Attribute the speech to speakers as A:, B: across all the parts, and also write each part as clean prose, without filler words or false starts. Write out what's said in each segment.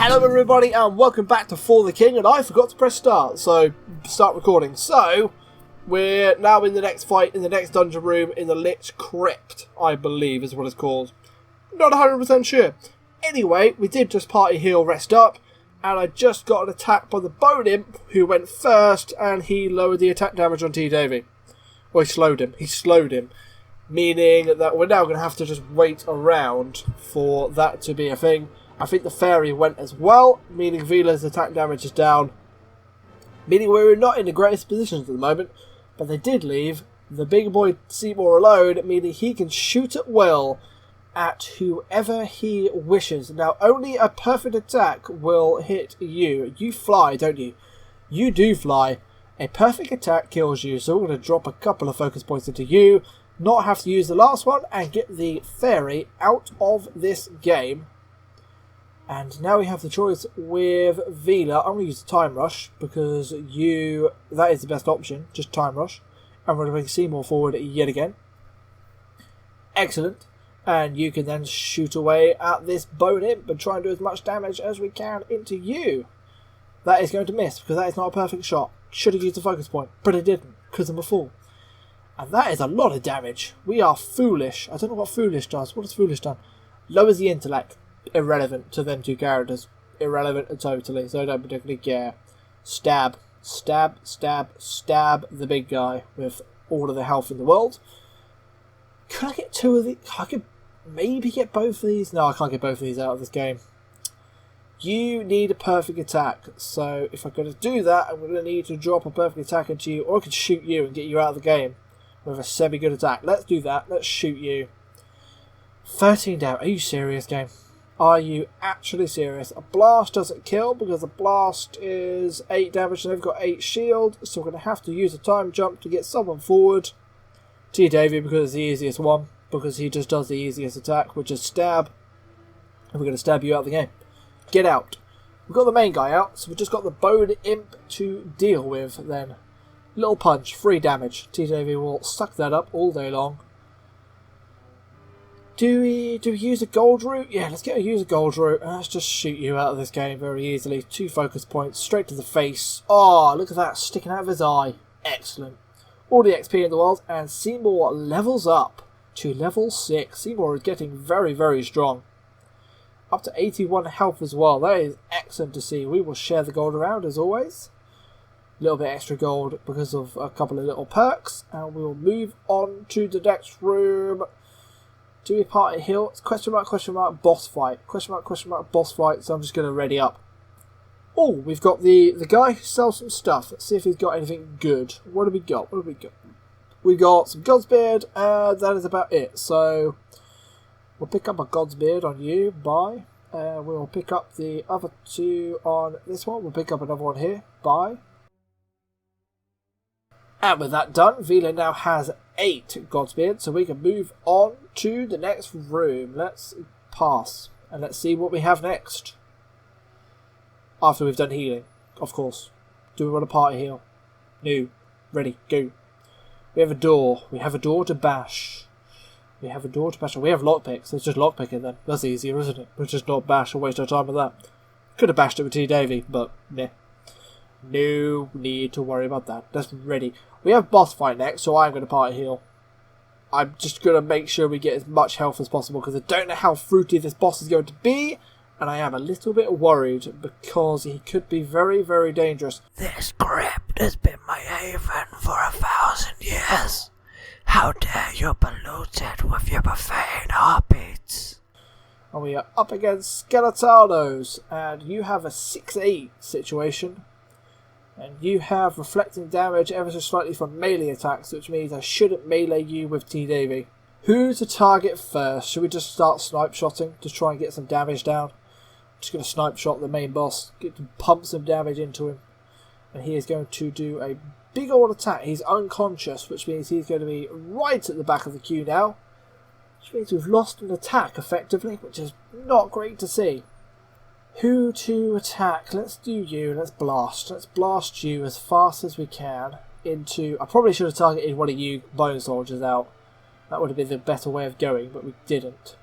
A: Hello everybody and welcome back to For the King, and I forgot to press start, so start recording. So, we're now in the next fight, in the next dungeon room, in the Lich Crypt, I believe is what it's called. Not 100% sure. Anyway, we did just party heal rest up, and I just got an attack by the Bone Imp, who went first, and he lowered the attack damage on T. Davy. Well, he slowed him. Meaning that we're now going to have to just wait around for that to be a thing. I think the fairy went as well, meaning Vila's attack damage is down. Meaning we're not in the greatest positions at the moment, but they did leave the big boy Seymour alone, meaning he can shoot at will at whoever he wishes. Now, only a perfect attack will hit you. You fly, don't you? You do fly. A perfect attack kills you, so we're going to drop a couple of focus points into you, not have to use the last one, and get the fairy out of this game. And now we have the choice with Vila. I'm going to use the Time Rush because that is the best option, just Time Rush. And we're going to bring Seymour forward yet again. Excellent. And you can then shoot away at this Bone Imp and try and do as much damage as we can into you. That is going to miss because that is not a perfect shot. Should have used the focus point, but it didn't because I'm a fool. And that is a lot of damage. We are foolish. I don't know what foolish does. What has foolish done? Lowers the intellect. Irrelevant to them two characters. Irrelevant totally, so I don't particularly care. Stab. Stab, stab, stab the big guy with all of the health in the world. Could I get two of these? I could maybe get both of these. No, I can't get both of these out of this game. You need a perfect attack, so if I'm going to do that, I'm going to need to drop a perfect attack into you, or I can shoot you and get you out of the game with a semi-good attack. Let's do that. Let's shoot you. 13 down. Are you serious, game? Are you actually serious? A blast doesn't kill because a blast is 8 damage and they've got 8 shield, so we're going to have to use a time jump to get someone forward. T. Davy because it's the easiest one, because he just does the easiest attack, which is stab. And we're going to stab you out of the game. Get out. We've got the main guy out, so we've just got the Bone Imp to deal with then. Little punch, 3 damage. T. Davy will suck that up all day long. Do we use a gold route? Yeah, let's use a gold route. Let's just shoot you out of this game very easily. 2 focus points, straight to the face. Oh, look at that, sticking out of his eye. Excellent. All the XP in the world, and Seymour levels up to level 6. Seymour is getting very, very strong. Up to 81 health as well. That is excellent to see. We will share the gold around as always. A little bit extra gold because of a couple of little perks. And we will move on to the next room. Do we party heal? It's question mark, boss fight. Question mark, boss fight. So I'm just going to ready up. Oh, we've got the guy who sells some stuff. Let's see if he's got anything good. What have we got? We've got some Godsbeard, and that is about it. So we'll pick up a Godsbeard on you. Bye. We'll pick up the other 2 on this one. We'll pick up another one here. Bye. And with that done, Vila now has 8 Godsbeard, so we can move on to the next room. Let's pass, and let's see what we have next. After we've done healing, of course. Do we want to party heal? No. Ready, go. We have a door. We have a door to bash. We have lockpicks. Let's just lockpick it then. That's easier, isn't it? Let's just not bash and waste our time with that. Could have bashed it with T. Davy, but nah. No need to worry about that. That's ready. We have boss fight next, so I'm going to party heal. I'm just going to make sure we get as much health as possible because I don't know how fruity this boss is going to be, and I am a little bit worried because he could be very, very dangerous.
B: This crypt has been my haven for 1,000 years. How dare you pollute it with your profane heartbeats?
A: And we are up against Skeletanos, and you have a 6-8 situation. And you have reflecting damage ever so slightly from melee attacks, which means I shouldn't melee you with T. Davy. Who to target first? Should we just start snipe shotting to try and get some damage down? I'm just going to snipe shot the main boss, get to pump some damage into him. And he is going to do a big old attack. He's unconscious, which means he's going to be right at the back of the queue now. Which means we've lost an attack effectively, which is not great to see. Who to attack? Let's do you. Let's blast. Let's blast you as fast as we can into... I probably should have targeted one of you bone soldiers out. That would have been the better way of going, but we didn't.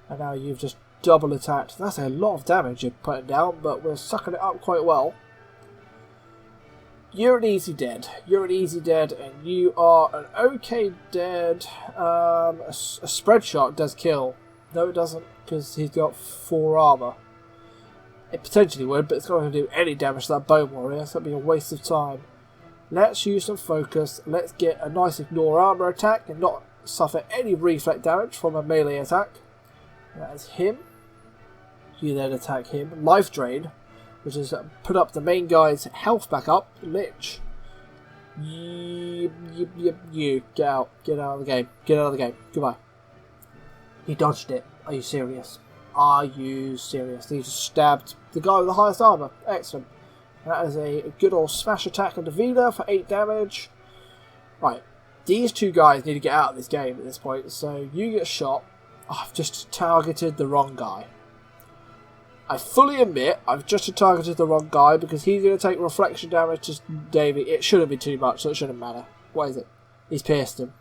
A: And now you've just double attacked. That's a lot of damage you're putting down, but we're sucking it up quite well. You're an easy dead. You're an easy dead, and you are an okay dead. A spread shot does kill. No, it doesn't, because he's got 4 armor. It potentially would, but it's not going to do any damage to that bone warrior, so it'll be a waste of time. Let's use some focus. Let's get a nice ignore armor attack and not suffer any reflect damage from a melee attack. That is him. You then attack him. Life drain, which is put up the main guy's health back up. Lich. You get out. Get out of the game. Get out of the game. Goodbye. He dodged it. Are you serious? Are you serious? He just stabbed the guy with the highest armor. Excellent. That is a good old smash attack on the Vila for 8 damage. Right. These 2 guys need to get out of this game at this point. So you get shot. Oh, I've just targeted the wrong guy. I fully admit I've just targeted the wrong guy because he's going to take reflection damage to Davey. It shouldn't be too much, so it shouldn't matter. What is it? He's pierced him.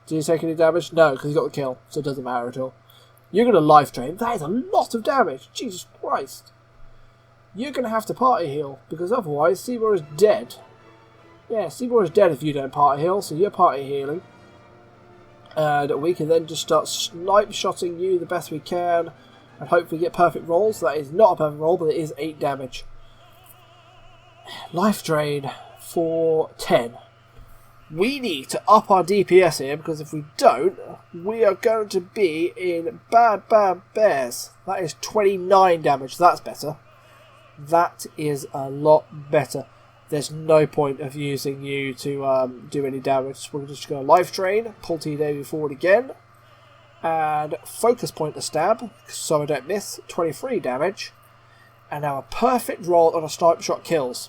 A: Did he take any damage? No, because he got the kill, so it doesn't matter at all. You're going to life drain. That is a lot of damage. Jesus Christ. You're going to have to party heal, because otherwise Seymour is dead. Yeah, Seymour is dead if you don't party heal, so you're party healing. And we can then just start snipe shotting you the best we can, and hopefully get perfect rolls. That is not a perfect roll, but it is 8 damage. Life drain for 10. We need to up our DPS here, because if we don't, we are going to be in bad bears. That is 29 damage. That's better. That is a lot better. There's no point of using you to do any damage. We're just going to life drain, pull T Davey forward again, and focus point to stab, so I don't miss. 23 damage. And now a perfect roll on a snipe shot kills.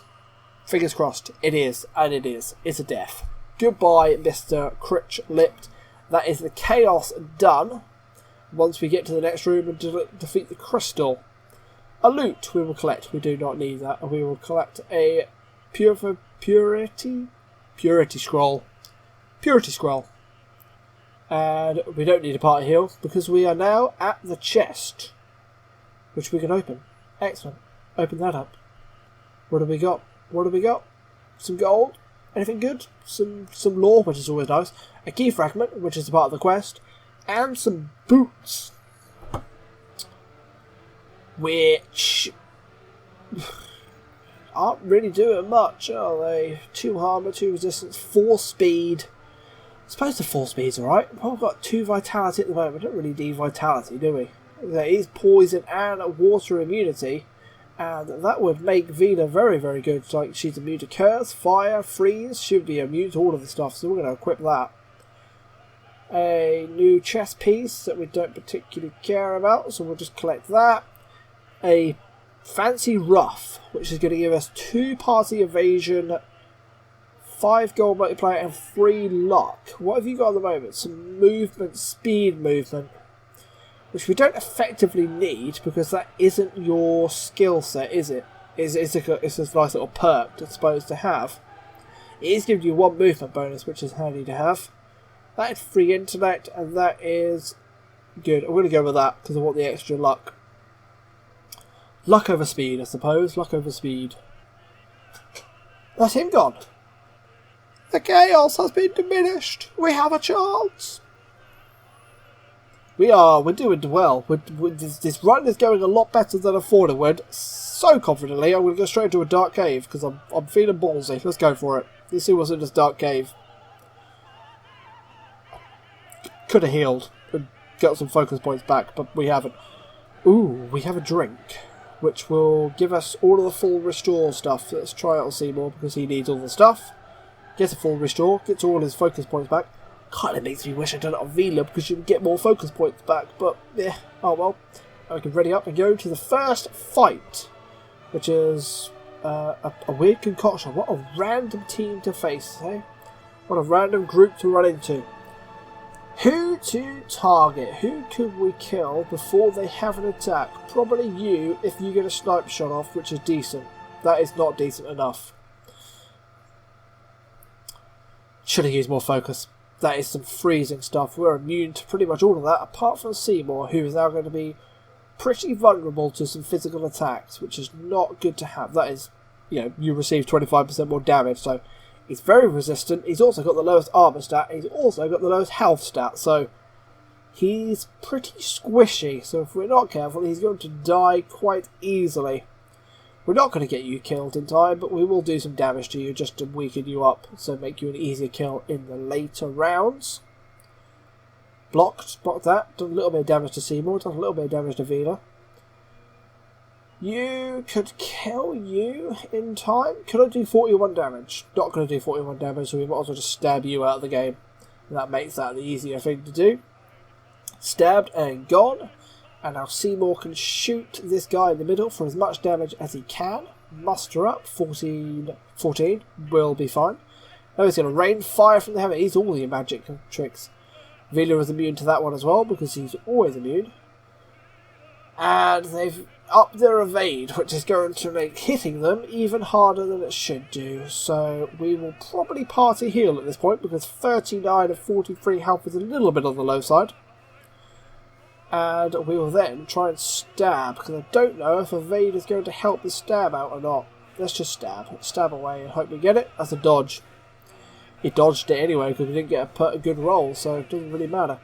A: Fingers crossed. It is, and it is. It's a death. Goodbye, Mr. Crypt Lipped. That is the chaos done. Once we get to the next room and defeat the crystal. A loot we will collect. We do not need that. And we will collect a purity scroll. Purity scroll. And we don't need a party heal because we are now at the chest, which we can open. Excellent. Open that up. What have we got? What have we got? Some gold. Anything good? Some lore, which is always nice. A key fragment, which is a part of the quest. And some boots. Which aren't really doing much, are they? 2 armor, 2 resistance, 4 speed. I suppose the 4 speed's alright. Well, we've got 2 vitality at the moment. We don't really need vitality, do we? There is poison and water immunity. And that would make Vila very, very good. Like, she's immune to curse, fire, freeze. She'd be immune to all of the stuff, so we're going to equip that. A new chest piece that we don't particularly care about, so we'll just collect that. A fancy ruff, which is going to give us 2 party evasion, 5 gold multiplier, and 3 luck. What have you got at the moment? Some movement, speed movement, which we don't effectively need because that isn't your skill set, is it? It's a nice little perk that's supposed to have. It is giving you 1 movement bonus, which is handy to have. That is free intellect, and that is good. I'm going to go with that because I want the extra luck. Luck over speed, I suppose. Luck over speed. That's him gone. The chaos has been diminished. We have a chance. We're doing well. This run is going a lot better than I thought it would. So confidently, I'm going to go straight into a dark cave because I'm feeling ballsy. Let's go for it. Let's see what's in this dark cave. Could have healed and got some focus points back, but we haven't. Ooh, we have a drink, which will give us all of the full restore stuff. Let's try it on Seymour because he needs all the stuff. Gets a full restore, gets all his focus points back. Kind of makes me wish I'd done it on Vila because you can get more focus points back, but yeah, oh well. I can ready up and go to the first fight, which is a weird concoction. What a random team to face, eh? What a random group to run into. Who to target? Who could we kill before they have an attack? Probably you if you get a snipe shot off, which is decent. That is not decent enough. Should have used more focus. That is some freezing stuff. We're immune to pretty much all of that, apart from Seymour, who is now going to be pretty vulnerable to some physical attacks, which is not good to have. That is, you receive 25% more damage, so he's very resistant. He's also got the lowest armor stat. He's also got the lowest health stat, so he's pretty squishy. So if we're not careful, he's going to die quite easily. We're not going to get you killed in time, but we will do some damage to you just to weaken you up, so make you an easier kill in the later rounds. Blocked that. Done a little bit of damage to Seymour, done a little bit of damage to Vila. You could kill you in time. Could I do 41 damage? Not going to do 41 damage, so we might as well just stab you out of the game. And that makes that the easier thing to do. Stabbed and gone. And now Seymour can shoot this guy in the middle for as much damage as he can. Muster up. 14 will be fine. Now he's going to rain fire from the heaven. He's all the magic tricks. Vila is immune to that one as well, because he's always immune. And they've upped their evade, which is going to make hitting them even harder than it should do. So we will probably party heal at this point, because 39 of 43 health is a little bit on the low side. And we will then try and stab, because I don't know if evade is going to help the stab out or not. Let's just stab. Stab away and hope we get it. That's a dodge. He dodged it anyway, because we didn't get a good roll, so it doesn't really matter.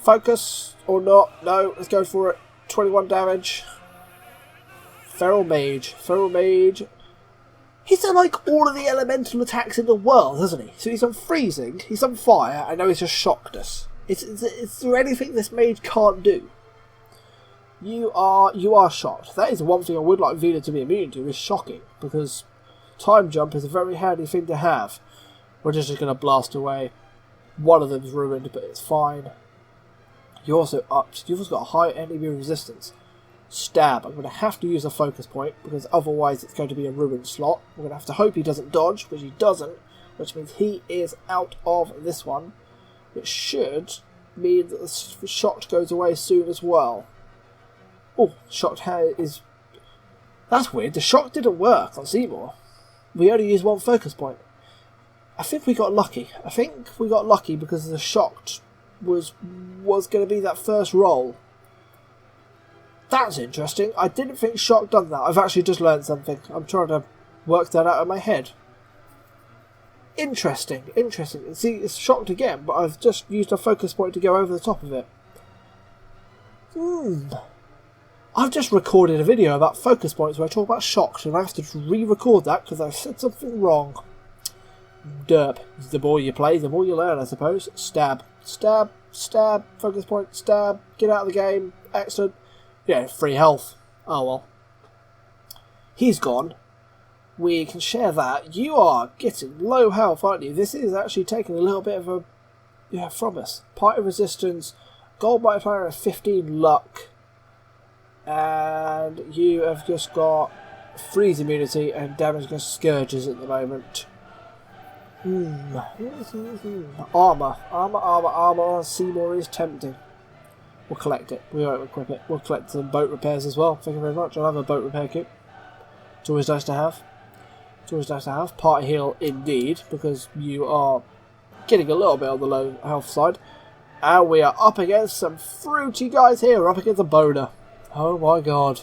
A: Focus or not? No, let's go for it. 21 damage. Feral Mage. Feral Mage. He's done like all of the elemental attacks in the world, hasn't he? So he's on freezing, he's on fire, and now he's just shocked us. Is there anything this mage can't do? You are shocked. That is the one thing I would like Vila to be immune to, is shocking, because time jump is a very handy thing to have. We're just going to blast away. One of them's ruined, but it's fine. You've also got a high enemy resistance. Stab. I'm going to have to use a focus point, because otherwise it's going to be a ruined slot. We're going to have to hope he doesn't dodge, which he doesn't, which means he is out of this one. It should mean that the shocked goes away soon as well. Oh, shocked is... That's weird. The shock didn't work on Seymour. We only used one focus point. I think we got lucky. I think we got lucky because the shocked was going to be that first roll. That's interesting. I didn't think shock done that. I've actually just learned something. I'm trying to work that out in my head. Interesting. See, it's shocked again, but I've just used a focus point to go over the top of it. I've just recorded a video about focus points where I talk about shocked, and I have to re-record that because I've said something wrong. Derp. The more you play, the more you learn, I suppose. Stab. Stab. Stab. Focus point. Stab. Get out of the game. Excellent. Yeah, free health. Oh well. He's gone. We can share that. You are getting low health, aren't you? This is actually taking a little bit of a... from us. Party resistance. Gold multiplier of 15 luck. And you have just got freeze immunity and damage against scourges at the moment. Armour on Seymour is tempting. We'll collect it. We won't equip it. We'll collect some boat repairs as well. Thank you very much. I'll have a boat repair kit. It's always nice to have. Party heal indeed, because you are getting a little bit on the low health side. And we are up against some fruity guys here. We're up against a boner. Oh my god.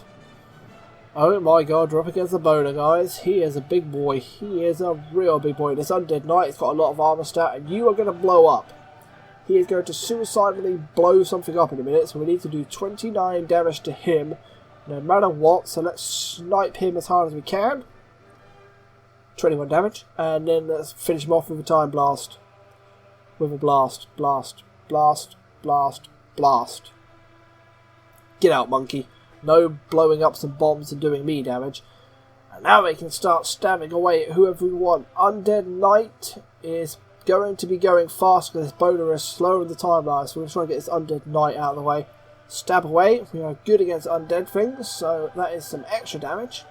A: We're up against a boner, guys. He is a big boy. He is a real big boy. This Undead Knight has got a lot of armor stat, and you are going to blow up. He is going to suicidally blow something up in a minute, so we need to do 29 damage to him, no matter what. So let's snipe him as hard as we can. 21 damage, and then let's finish him off with a time blast. With a blast. Get out, monkey. No blowing up some bombs and doing me damage. And now we can start stabbing away at whoever we want. Undead Knight is going to be going fast because this boner is slower in the timeline, so we're going to try and get this Undead Knight out of the way. Stab away. We are good against undead things, so that is some extra damage.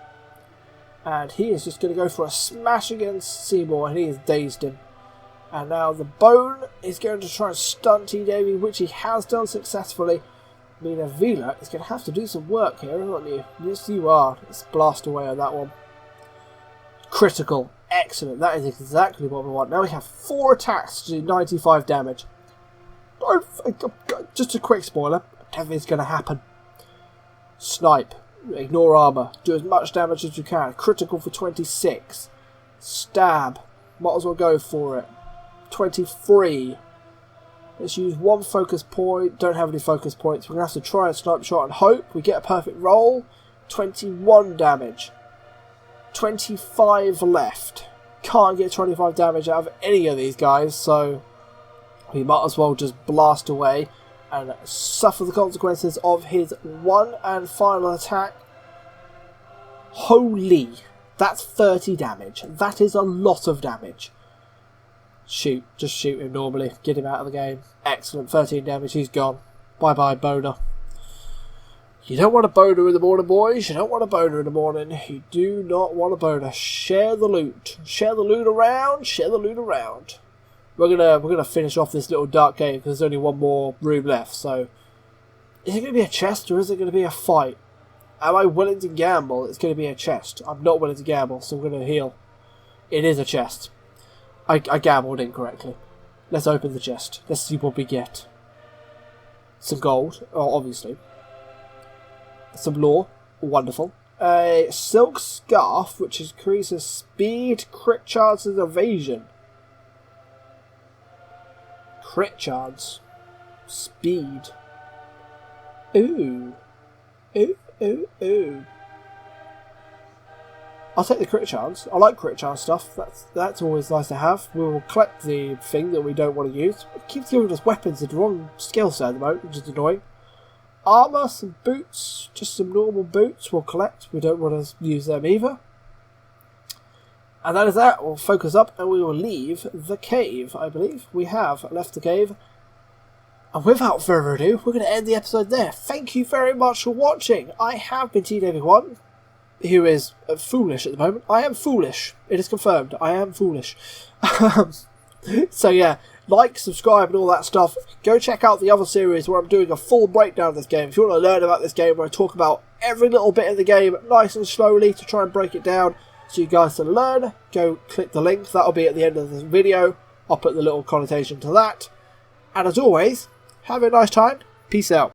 A: And he is just going to go for a smash against Seymour, and he has dazed him. And now the bone is going to try and stunt T-Davy, which he has done successfully. Mina Vila is going to have to do some work here, aren't you? Yes, you are. Let's blast away on that one. Critical. Excellent, that is exactly what we want. Now we have 4 attacks to do 95 damage. Just a quick spoiler, I don't think it's going to happen. Snipe, ignore armour, do as much damage as you can. Critical for 26. Stab, might as well go for it. 23. Let's use 1 focus point. Don't have any focus points. We're going to have to try a snipe shot and hope we get a perfect roll. 21 damage. 25 left. Can't get 25 damage out of any of these guys, so we might as well just blast away and suffer the consequences of his 1 and final attack. Holy, that's 30 damage. That is a lot of damage. Shoot, just shoot him normally. Get him out of the game. Excellent, 13 damage, he's gone. Bye bye, boner. You don't want a boner in the morning, boys. You don't want a boner in the morning. You do not want a boner. Share the loot. Share the loot around. Share the loot around. We're gonna finish off this little dark cave because there's only 1 more room left. So, is it gonna be a chest or is it gonna be a fight? Am I willing to gamble? It's gonna be a chest. I'm not willing to gamble, so I'm gonna heal. It is a chest. I gambled incorrectly. Let's open the chest. Let's see what we get. Some gold, obviously. Some lore, wonderful. A silk scarf, which increases speed, crit chance, and evasion. Crit chance. Speed. Ooh. Ooh, ooh, ooh. I'll take the crit chance. I like crit chance stuff. That's always nice to have. We will collect the thing that we don't want to use. It keeps giving us weapons at the wrong skill set at the moment, which is annoying. Armour, some boots, just some normal boots we'll collect. We don't want to use them either. And that is that. We'll focus up and we will leave the cave, I believe. We have left the cave. And without further ado, we're going to end the episode there. Thank you very much for watching. I have been TDavid1, who is foolish at the moment. I am foolish. It is confirmed. I am foolish. So yeah. Like, subscribe and all that stuff. Go check out the other series where I'm doing a full breakdown of this game. If you want to learn about this game, where I talk about every little bit of the game nice and slowly to try and break it down so you guys can learn, go click the link. That'll be at the end of this video. I'll put the little connotation to that. And as always, have a nice time. Peace out.